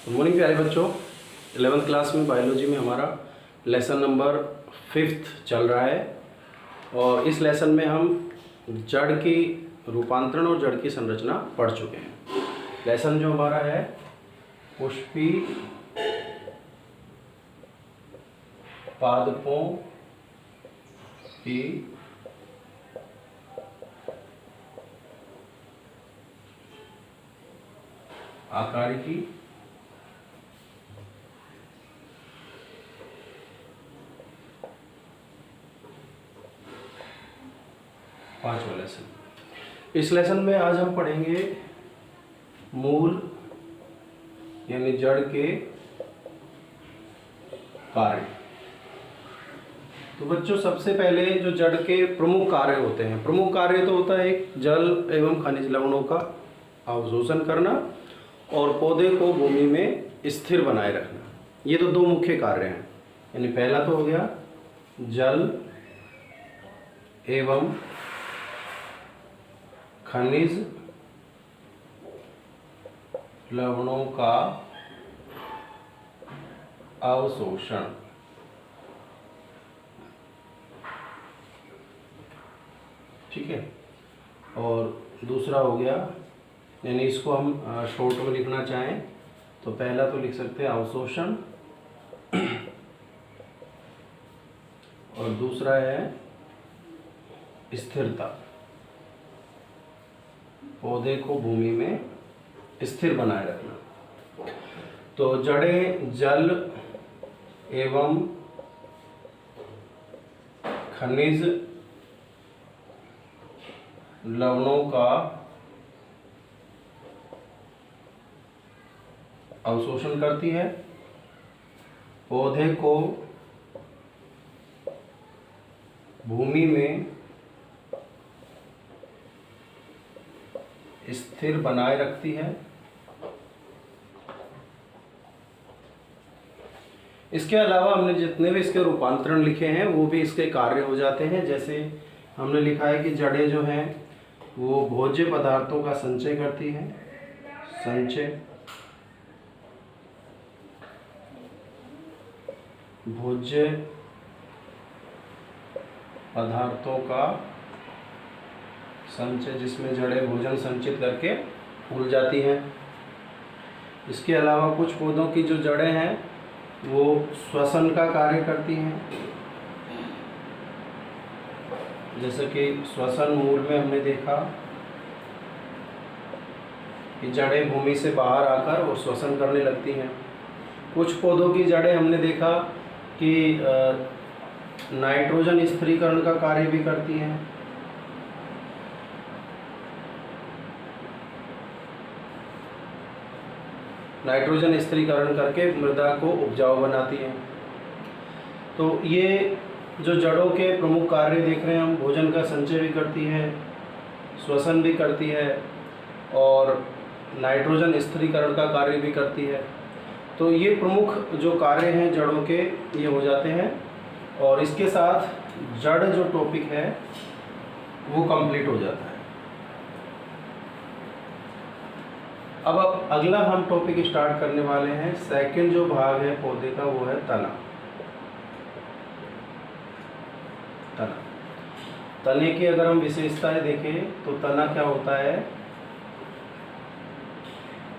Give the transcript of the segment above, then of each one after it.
Good morning प्यारे बच्चों। 11th class में बायोलॉजी में हमारा लेसन नंबर 5th चल रहा है और इस लेसन में हम जड़ की रूपांतरण और जड़ की संरचना पढ़ चुके हैं। लेसन जो हमारा है पुष्पी पादपों की आकारिकी पांचवा लेसन। इस लेसन में आज हम पढ़ेंगे मूल यानी जड़ के कार्य। तो बच्चों सबसे पहले जो जड़ के प्रमुख कार्य होते हैं, प्रमुख कार्य तो होता है एक जल एवं खनिज लवणों का अवशोषण करना और पौधे को भूमि में स्थिर बनाए रखना। ये तो दो मुख्य कार्य हैं। यानी पहला तो हो गया जल एवं खनिज लवणों का अवशोषण। ठीक है। और दूसरा हो गया, यानी इसको हम शॉर्ट में लिखना चाहें तो पहला तो लिख सकते हैं अवशोषण और दूसरा है स्थिरता, पौधे को भूमि में स्थिर बनाए रखना। तो जड़ें जल एवं खनिज लवणों का अवशोषण करती है, पौधे को भूमि में स्थिर बनाए रखती है। इसके अलावा हमने जितने भी इसके रूपांतरण लिखे हैं वो भी इसके कार्य हो जाते हैं। जैसे हमने लिखा है कि जड़ें जो हैं वो भोज्य पदार्थों का संचय करती हैं, संचय भोज्य पदार्थों का संचय, जिसमें जड़ें भोजन संचित करके फूल जाती हैं। इसके अलावा कुछ पौधों की जो जड़ें हैं वो श्वसन का कार्य करती हैं। जैसे कि श्वसन मूल में हमने देखा कि जड़ें भूमि से बाहर आकर वो श्वसन करने लगती हैं। कुछ पौधों की जड़ें हमने देखा कि नाइट्रोजन स्थिरीकरण का कार्य भी करती हैं। नाइट्रोजन स्थिरीकरण करके मृदा को उपजाऊ बनाती हैं। तो ये जो जड़ों के प्रमुख कार्य देख रहे हैं हम, भोजन का संचय भी करती है, श्वसन भी करती है और नाइट्रोजन स्थिरीकरण का कार्य भी करती है। तो ये प्रमुख जो कार्य हैं जड़ों के ये हो जाते हैं और इसके साथ जड़ जो टॉपिक है वो कंप्लीट हो जाता है। अब अगला हम टॉपिक स्टार्ट करने वाले हैं। सेकंड जो भाग है पौधे का वो है तना। तना, तने की अगर हम विशेषताएं देखें तो तना क्या होता है।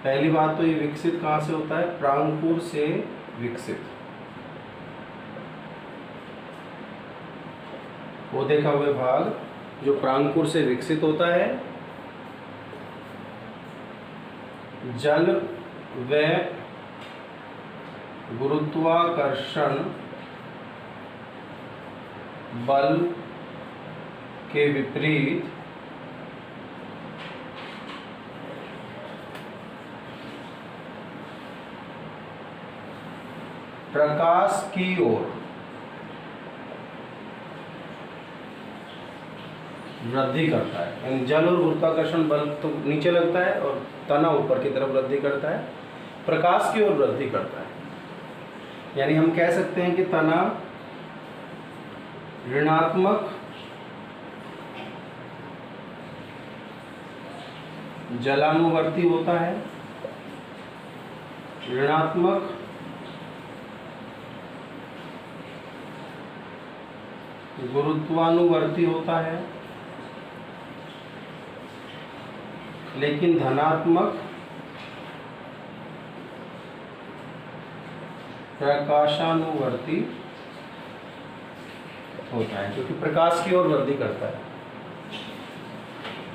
पहली बात तो ये विकसित कहाँ से होता है, प्रांकुर से विकसित। पौधे का वह भाग जो प्रांकुर से विकसित होता है, जल व गुरुत्वाकर्षण बल के विपरीत प्रकाश की ओर वृद्धि करता है। यानी जल और गुरुत्वाकर्षण बल तो नीचे लगता है और तना ऊपर की तरफ वृद्धि करता है, प्रकाश की ओर वृद्धि करता है। यानी हम कह सकते हैं कि तना ऋणात्मक जलानुवर्ती होता है ऋणात्मक गुरुत्वानुवर्ती होता है, लेकिन धनात्मक प्रकाशानुवर्ती होता है, क्योंकि प्रकाश की ओर वृद्धि करता है।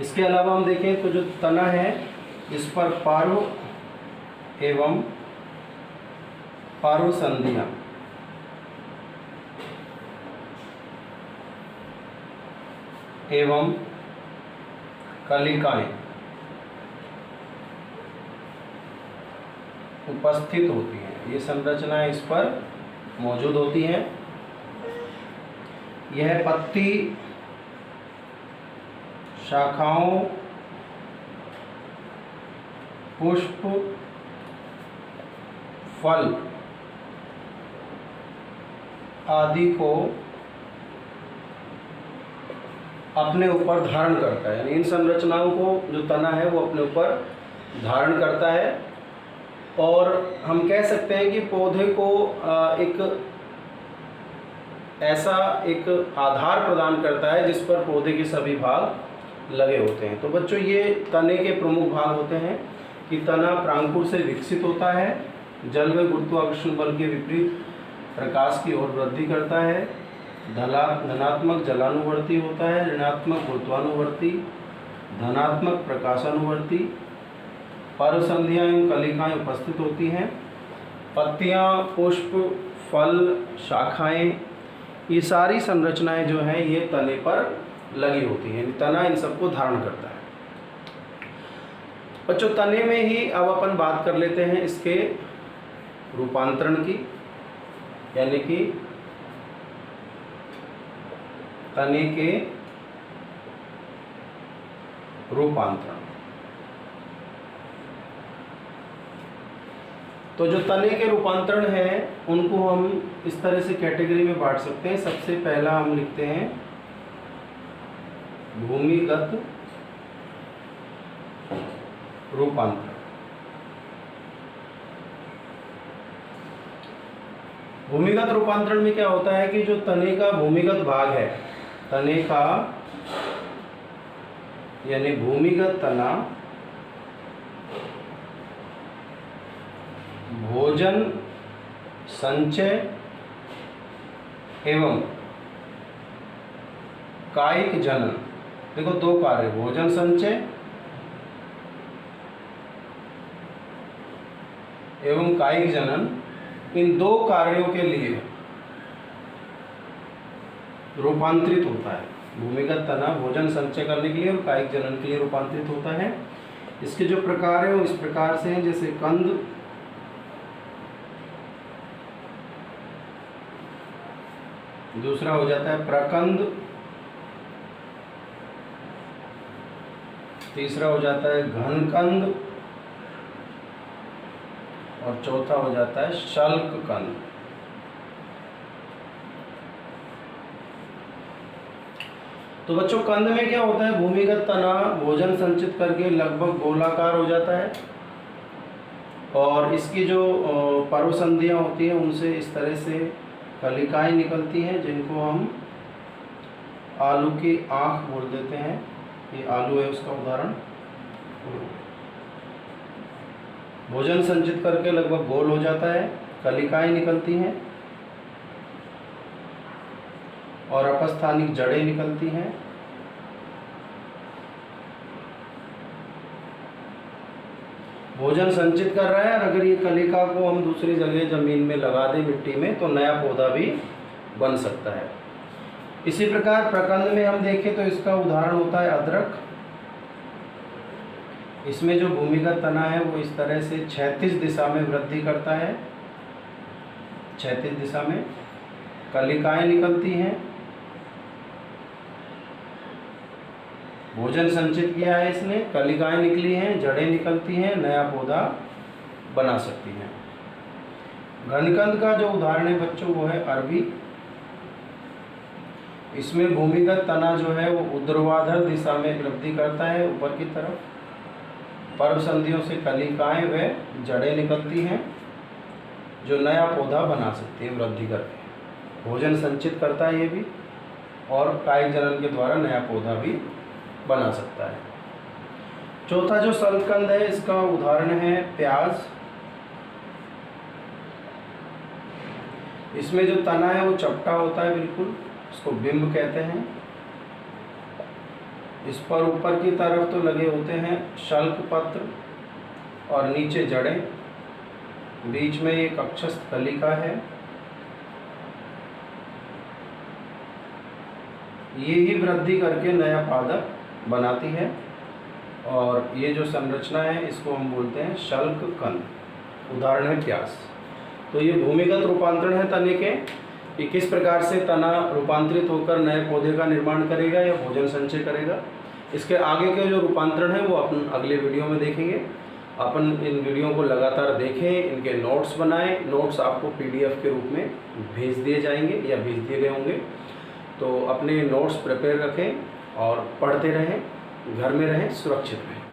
इसके अलावा हम देखें तो जो तना है इस पर पार्व एवं पार्वसंधियां एवं कलिकाएं उपस्थित होती हैं। ये संरचनाएं इस पर मौजूद होती हैं। यह पत्ती, शाखाओं, पुष्प, फल आदि को अपने ऊपर धारण करता है। यानी इन संरचनाओं को जो तना है वो अपने ऊपर धारण करता है। और हम कह सकते हैं कि पौधे को एक ऐसा एक आधार प्रदान करता है जिस पर पौधे के सभी भाग लगे होते हैं। तो बच्चों, ये तने के प्रमुख भाग होते हैं कि तना प्रांकुर से विकसित होता है, जल व गुरुत्वाकर्षण बल के विपरीत प्रकाश की ओर वृद्धि करता है, धनात्मक जलानुवर्ती होता है, ऋणात्मक गुरुत्वानुवर्ती, धनात्मक प्रकाशानुवर्ती, पार्वसंधियां एवं कलिकाएं उपस्थित होती हैं, पत्तियां, पुष्प, फल, शाखाएं, ये सारी संरचनाएं जो हैं ये तने पर लगी होती हैं। तना इन सबको धारण करता है। बच्चों, तने में ही अब अपन बात कर लेते हैं इसके रूपांतरण की, यानी कि तने के रूपांतरण। तो जो तने के रूपांतरण हैं उनको हम इस तरह से कैटेगरी में बांट सकते हैं। सबसे पहला हम लिखते हैं भूमिगत रूपांतरण। भूमिगत रूपांतरण में क्या होता है कि जो तने का भूमिगत भाग है, तने का यानी भूमिगत तना भोजन संचय एवं कायिक जनन, देखो दो कार्य, भोजन संचय एवं कायिक जनन, इन दो कार्यों के लिए रूपांतरित होता है। भूमिगत तना भोजन संचय करने के लिए और कायिक जनन के लिए रूपांतरित होता है। इसके जो प्रकार है वो इस प्रकार से हैं, जैसे कंद, दूसरा हो जाता है प्रकंद, तीसरा हो जाता है घनकंद और चौथा हो जाता है शल्ककंद। तो बच्चों, कंद में क्या होता है, भूमिगत तना भोजन संचित करके लगभग गोलाकार हो जाता है और इसकी जो पार्वसंधियां होती हैं उनसे इस तरह से कलिकाएं निकलती हैं, जिनको हम आलू की आँख बोल देते हैं। ये आलू है उसका उदाहरण। भोजन संचित करके लगभग गोल हो जाता है, कलिकाएं निकलती हैं और अपस्थानिक जड़ें निकलती हैं। भोजन संचित कर रहा है और अगर ये कलिका को हम दूसरी जगह जमीन में लगा दें मिट्टी में तो नया पौधा भी बन सकता है। इसी प्रकार प्रकंद में हम देखें तो इसका उदाहरण होता है अदरक। इसमें जो भूमिगत तना है वो इस तरह से क्षैतिज दिशा में वृद्धि करता है, क्षैतिज दिशा में कलिकाएं निकलती हैं, भोजन संचित किया है इसने, कलिकाएं निकली हैं, जड़ें निकलती हैं, नया पौधा बना सकती हैं। घनकंद का जो उदाहरण है बच्चों वो है अरबी। इसमें भूमिगत तना जो है वो ऊर्ध्वाधर दिशा में वृद्धि करता है ऊपर की तरफ पर्व संधियों से कलिकाएं व जड़ें निकलती हैं जो नया पौधा बना सकती है वृद्धि करके। भोजन संचित करता है ये भी, और कायिक जनन के द्वारा नया पौधा भी बना सकता है। चौथा जो शल्ककंद है, इसका उदाहरण है प्याज। इसमें जो तना है वो चपटा होता है बिल्कुल, इसको बिंब कहते हैं। इस पर ऊपर की तरफ तो लगे होते हैं शल्क पत्र और नीचे जड़ें, बीच में एक अक्षस्थ कलिका है। ये ही वृद्धि करके नया पादप बनाती है, और ये जो संरचना है इसको हम बोलते हैं शल्ककंद। उदाहरण है प्याज। तो ये भूमिगत रूपांतरण है तने के, कि किस प्रकार से तना रूपांतरित होकर नए पौधे का निर्माण करेगा या भोजन संचय करेगा। इसके आगे के जो रूपांतरण है वो अपन अगले वीडियो में देखेंगे। अपन इन वीडियो को लगातार देखें, इनके नोट्स बनाएं। नोट्स आपको PDF के रूप में भेज दिए जाएंगे या भेज दिए गए होंगे। तो अपने नोट्स प्रिपेयर रखें और पढ़ते रहें, घर में रहें, सुरक्षित रहें।